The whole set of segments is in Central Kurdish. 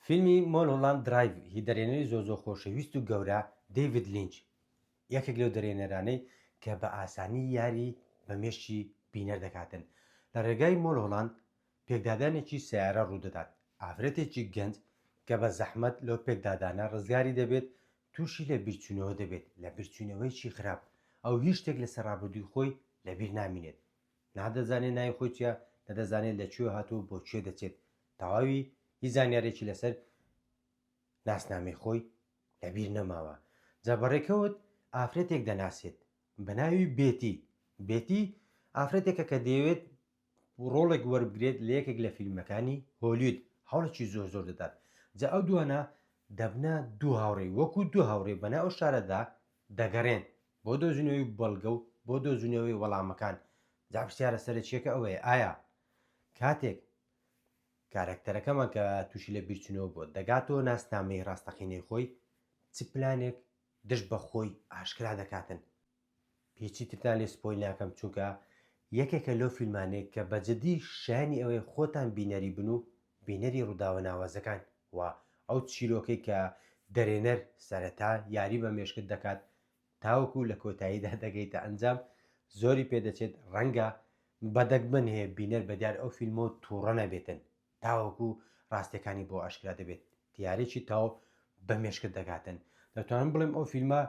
فیلمی مۆلهۆڵاند درایڤ هی دەرێنەری زۆ خۆشەویست و گەورە دەیڤید لینچ یەکێک لەو دەرێنەرانەی کە بە ئاسانی یاری بەمێشتی بینەر دەکاتن. لە ڕێگای مۆلهۆڵاند پێکدادانێکی سیارە ڕوودەدات، ئافرەتێکی گەنج کە بە زەحمەت لەو پێکدادانە ڕزگاری دەبێت تووشی لە بیرچوونەوە دەبێت، لە بیرچوونەوەیکی خراپ ئەو هیچ شتێک لە سەرڕابردووی خۆی لەبیر نامینێت، نادەزانێت ناوی خۆی چییە، نەدەزانێت لەکوێ هاتووە بۆ کوێ دەچێت، تەواوی هیچ زانیارێکی لەسەر ناسنامەی خۆی لەبیر نەماوە. جا بەڕێکەوت ئافرەتێک دەناسێت بە ناوی بێتی ئافرەتێکە کە دەیەوێت ڕۆڵێک وەربگرێت لە یەکێک لە فیلمەکانی هۆلیوود، هەوڵێکی زۆر دەدات. جا ئەو دوانە دەبنە دوو هاوڕێی وەکو دوو هاوڕێ بەناو ئەو شارەدا دەگەڕێن بۆ دۆزینەوەی بەڵگە و بۆ دۆزینەوەی وەڵامەکان. جا پرسیارە سەرەکیەکە ئەوەیە، ئایا کاتێک کارکتەرەکەمان کە تووشی لە بیرچوونەوە بۆ دەگاتەوە ناسنامەی ڕاستەقینەی خۆی چ پلانێک دشت بە خۆی ئاشکرا دەکاتن. پێچی ترتان لێ سپۆیل ناکەم چونکە یەکێکە لەو فیلمانێک کە بەجددی شایانی ئەوەی خۆتان بینەری بن و بینەری ڕووداوە ناوازەکان و ئەو چیرۆکەی کە دەرێنەر سەرەتا یاری بە مێشکت دەکات تاوەکو لە کۆتاییدا دەگەیتە ئەنجام زۆری پێدەچێت ڕەنگە بەدەگمەن هەیە بینەر بەدیار ئەو فیلمۆ تووڕە نەبێتن تاوەکو ڕاستیەکانی بۆ ئاشکرا دەبێت دیارێکی تاو بە مێشکت دەگاتن. دەتوانم بڵێم ئەو فیلمە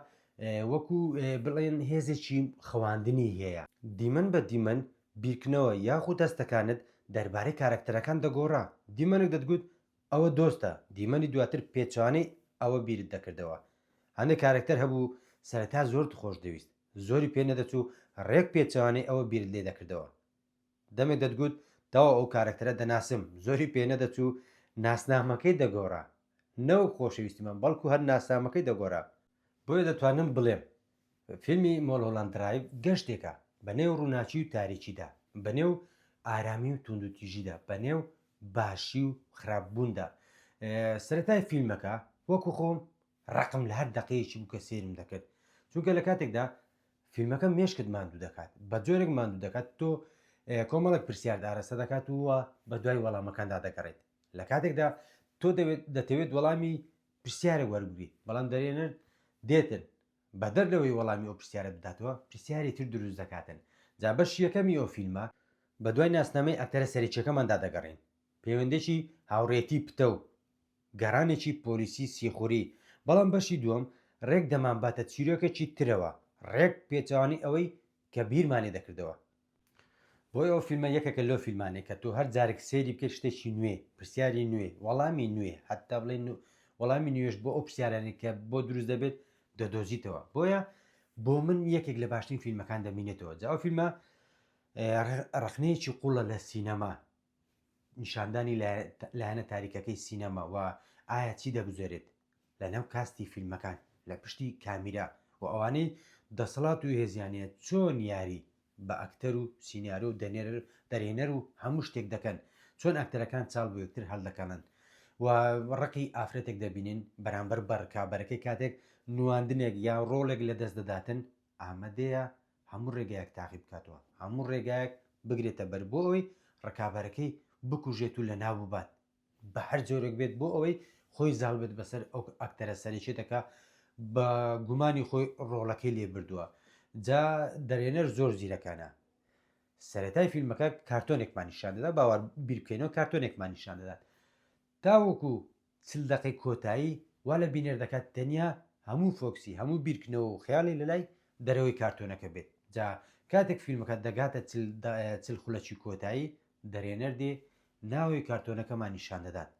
وەکو بڵێن هێزێکی خەواندنی هەیە، دیمەن بە دیمەن بیرکردنەوە یاخود دەستەکانت دەربارەی کارکتەرەکان دەگۆڕا، دیمەنێک دەتگوت ئەوە دۆستە، دیمەنی دواتر پێچوانەی ئەوە بیرت دەکردەوە. هەندێک کارکتەر هەبوو سەرەتا زۆر خۆش دەویست، زۆری پێ نەدەچوو ڕێک پێچوانەی ئەوە بیرت لێ دەکردەوە. دەمێک دەتگوت داوا ئەو کارکتەرە دەناسم، زۆری پێ نەدەچوو ناسنامەکەی دەگۆڕا، نەوەک خۆشەویستیمان بەڵکو هەر ناسنامەکەی دەگۆڕا. بۆیە دەتوانم بڵێم فیلمی مۆلهۆڵاند درایڤ گەشتێکە بەنێو ڕووناچی و تاریکیدا، بەنێو ئارامی و توندوتیژیدا، بەنێو باشی و خراپبووندا. سەرەتای فیلمەکە وەکو خۆم ڕقم لە هەر دەقەیەکی بوو کە سێرم دەکرد، چونکە لە کاتێکدا فیلمەکە مێشکت ماندوو دەکات، بە جۆرێک ماندوو دەکات تۆ کۆمەڵێک پرسیار ئارەسە دەکات ووە بە دوای وەڵامەکاندا دەگەڕێت. لە کاتێکدا تۆ دەتەوێت وەڵامی پرسیارە وەربگریت، بەڵام دەرێنەر دێتن بە دەردەوەی وەڵامی ئەو پرسیارە بداتەوە پرسیاری تر دروست دەکاتن. جا بەشی یەکەمی ئەو فیلمە بە دوای ناسنامەی ئەکتەرە سەرەکیەکەماندا دەگەڕین، پەیوەندێکی هاوڕێتی پتە و گەڕانێکی پۆلیسی سیخوری. بەڵام بەشی دووەم ڕێک دەمانباتە چیرۆکێکی ترەوە، ڕێک پێچوانی ئەوەی کە بیرمانێ دەکردەوە. بۆی ئەو فیلمە یەکێکە لەو فیلمانێک کە تۆ هەر جارێک سێری بکەیت شتێکی نوێ، پرسیاری نوێ، وەڵامی نوێ، حتا بڵێن وەڵامی نوێش بۆ ئەو پرسیارانێک کە بۆ دروست دەبێت دەدۆزیتەوە. بۆیە بۆ من یەکێک لە باشترین فیلمەکان دەمینێتەوە. جا ئەو فیلمە ڕخنەیەکی قوڵە لە سینەما، نیشاندانی لایەنە تاریکەکەی سینەما و ئایا چی دەگوزارێت لەناو کاستی فیلمەکان لە پشتی کامیرا و ئەوانەی دەسەڵات و هێزیانەیە چۆن یاری بە ئەکتەر و سینیارۆ و دەرێنەر و هەموو شتێک دەکەن، چۆن ئەکتەرەکان چاڵ بۆ یەکتر هەڵدەکەنن و ڕقی ئافرەتێک دەبینین بەرامبەر بەڕکابەرەکەی کاتێک نواندنێک یان ڕۆڵێک لە دەست دەداتن ئامادەیە هەموو ڕێگایەک تاقی بکاتەوە، هەموو ڕێگایەک بگرێتە بەر بۆ ئەوەی ڕکابەرەکەی بکوژێت و لە ناو ببات بە هەر جۆرێک بێت بۆ ئەوەی خۆی زاڵ بێت بەسەر ئەو ئەکتەرە سەرەکیێتەکە بە گومانی خۆی ڕۆڵەکەی لێ بردووە. جا دەرێنەر زۆر زیرەکانە. سەرەتای فیلمەکە کارتۆنێکمان نیشان دەدات، باوەڕ بیر بکەینەوە کارتۆنێکمان نیشان دەدات، تاوەکو چل دەقەی کۆتایی وا لە بینەر دەکات تەنیا هەموو فۆکسی هەموو بیرکردنەوە و خەیاڵی لەلای دەرەوەی کارتۆنەکە بێت. جا کاتێک فیلمەکە دەگاتە چل خولەکی کۆتایی دەرێنەر دێ ناوی کارتۆنەکەمان نیشان دەدات.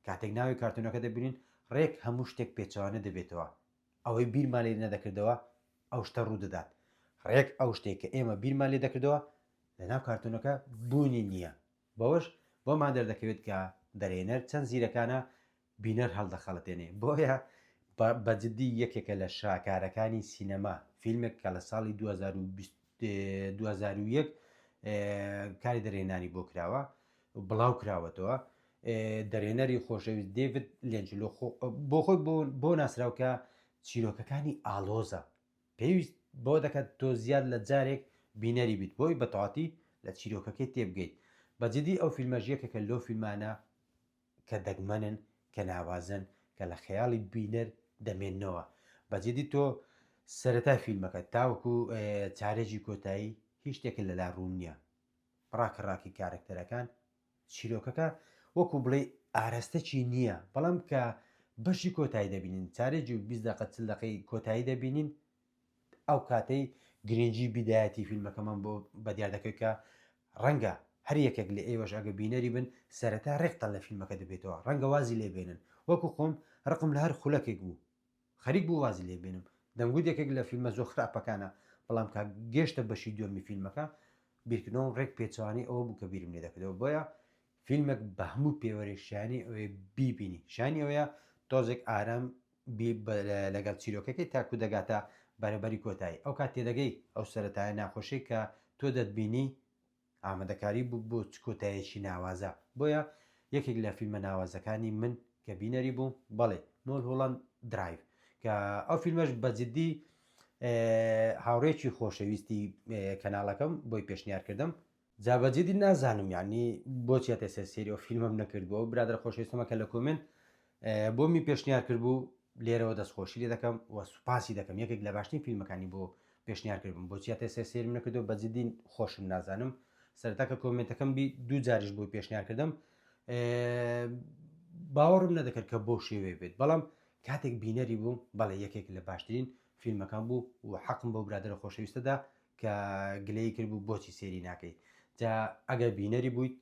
کاتێک ناوی کارتۆنەکە دەبینین ڕێک هەموو شتێک پێچوانە دەبێتەوە، ئەوەی بیرمان لێ نەدەکردەوە ئەو شتە ڕوو دەدات. ڕێک ئەو شتێک کە ئێمە بیرمان لێ دەکردەوە لە ناو کارتۆنەکە بوونی نییە. بەوەش بۆمان دەردەکەوێت کە دەرێنەر چەند زیرەکانە بینەر هەڵدەخەڵەتێنێ. بۆیە بەجددی یەکێکە لە شاکارەکانی سینەما، فیلمێک کە لە ساڵی 2001 کاری دەرێنانی بۆ کراوە بڵاو کراوەتەوە. دەرێنەری خۆشەویست دەیڤید لینچ بۆ خۆی بۆ ناسراوکە چیرۆکەکانی ئالۆزە، پێویست بۆ دەکات تۆ زیاد لە جارێک بینەری بیت بۆی بەتەواتی لە چیرۆکەکەی تێبگەیت. بەجددی ئەو فیلمەژ یەکێکە لەو فیلمانە کە دەگمەنن کە ناوازن کە لە خەیاڵی بینەر دەمێننەوە بەجددی تۆ سەرەتا فیلمەکە تاوەکو چارێکی کۆتایی هیچ شتێکە لەلا ڕوون نییە ڕاکەڕاکی کارکتەرەکان چیرۆکەکە وەکو بڵێ ئاراستەی نییە بەڵام کە بەشی کۆتایی دەبینین چارێکی 20 دقە چل دقەی کۆتایی دەبینین ئەو کاتەی گرنگجی بیدایەتی فیلمەکەمان بۆ بە دیار دەکەوێت کە ڕەنگە هەر یەکێک لە ئێوەش ئەگە بینەری بن سەرەتا ڕێکتان لە فیلمەکە دەبێتەوە ڕەنگە وازی لێبێنن وەکو خۆم ڕقم لە هەر خولەکێک بوو خەریک بوو وازی لێبێنم دەمگوت یەکێک لە فیلمە زۆر خراپەکانە بەڵام کە گەشتە بەشی دووەمی فیلمەکە بیرکردنەوە ڕێک پێچوانی ئەوە بوو کە بیرم لێ دەکردەوە بۆیە فیلمێک بە هەموو پێوەری شانی ئەوێ بیبینی شانی ئەوەیە تۆزێک ئارام لەگەڵ چیرۆکەکەی تاکو دەگاتە بەرەبەری کۆتایی ئەو کات تێدەگەی ئەو سەرەتایە ناخۆشی کە تۆ دەتبینی ئامادەکاری بوو بۆ کۆتاییەکی ناوازە بۆیە یەکێک لە فیلمە ناوازەکانی من کە بینەری بوو بەڵێ مۆلهۆڵند درایڤ کە ئەو فیلمەش بەجددی هاوڕێکی خۆشەویستی کەناڵەکەم بۆی پێشنیارکردم جا بەجددی نازانم یعنی بۆچی تێسەر سێری ئەو فیلمم نەکردبووە برادر خۆشەویستمە کە لە کۆمنت بۆمی پێشنیار کرد بوو لێرەوە دەستخۆشی لێ دەکەم و سوپاسی دەکەم یەکێک لە باشترین فیلمەکانی بۆ پێشنیارکردم بۆچی تێسەر سێرم نەکردو بەجددی خۆشم نازانم سەرەتاکە کۆمنتەکەم بی دوو جاریش بۆی پێشنیارکردم باوەڕم نەدەکرد کە بۆ شێوێ بێت بەڵام کاتێک بینەری بوو بەڵێ یەکێک لە باشترین فیلمەکان بوو و حەقم بۆ برادرە خۆشەویستەدا کە گلەی کرد بوو بۆچی سێری ناکەیت جا ئەگەر بینەری بوویت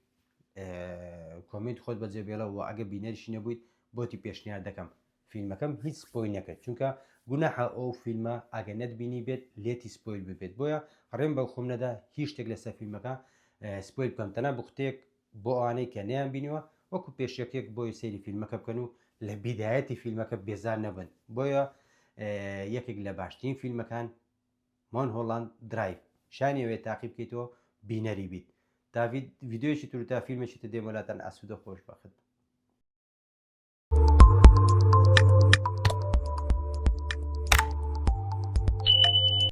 کۆمنت خۆت بەجێ بێڵە و ئەگە بینەریشی نەبوویت بۆتی پێشنیار دەکەم فیلمەکەم هیچ سپۆی نەکرد چونکە گوناحە ئەو فیلمە ئەگە نەتبینی بێت لێتی سپۆیل ببێت بۆیە ڕێم بەو خۆم نەدا هیچ شتێک لەسەر فیلمەکە سپۆیل بکەم تەنها بختێک بۆ ئەوانەی کە نەیان بینیوە وەکو پێشەکێک بۆی سەیری فیلمەکە بکەن و لە بیدایەتی فیلمەکە بێزار نەبن بۆیە یەکێک لە باشترین فیلمەکان مۆلهۆڵند درایڤ شانیەوێت تاقی بکەیتەوە بینەری بیت داوید ڤیددیۆیەکی تر تا فیلمێکی تر دێمەلاتەن ئاسوودە خۆش بەخت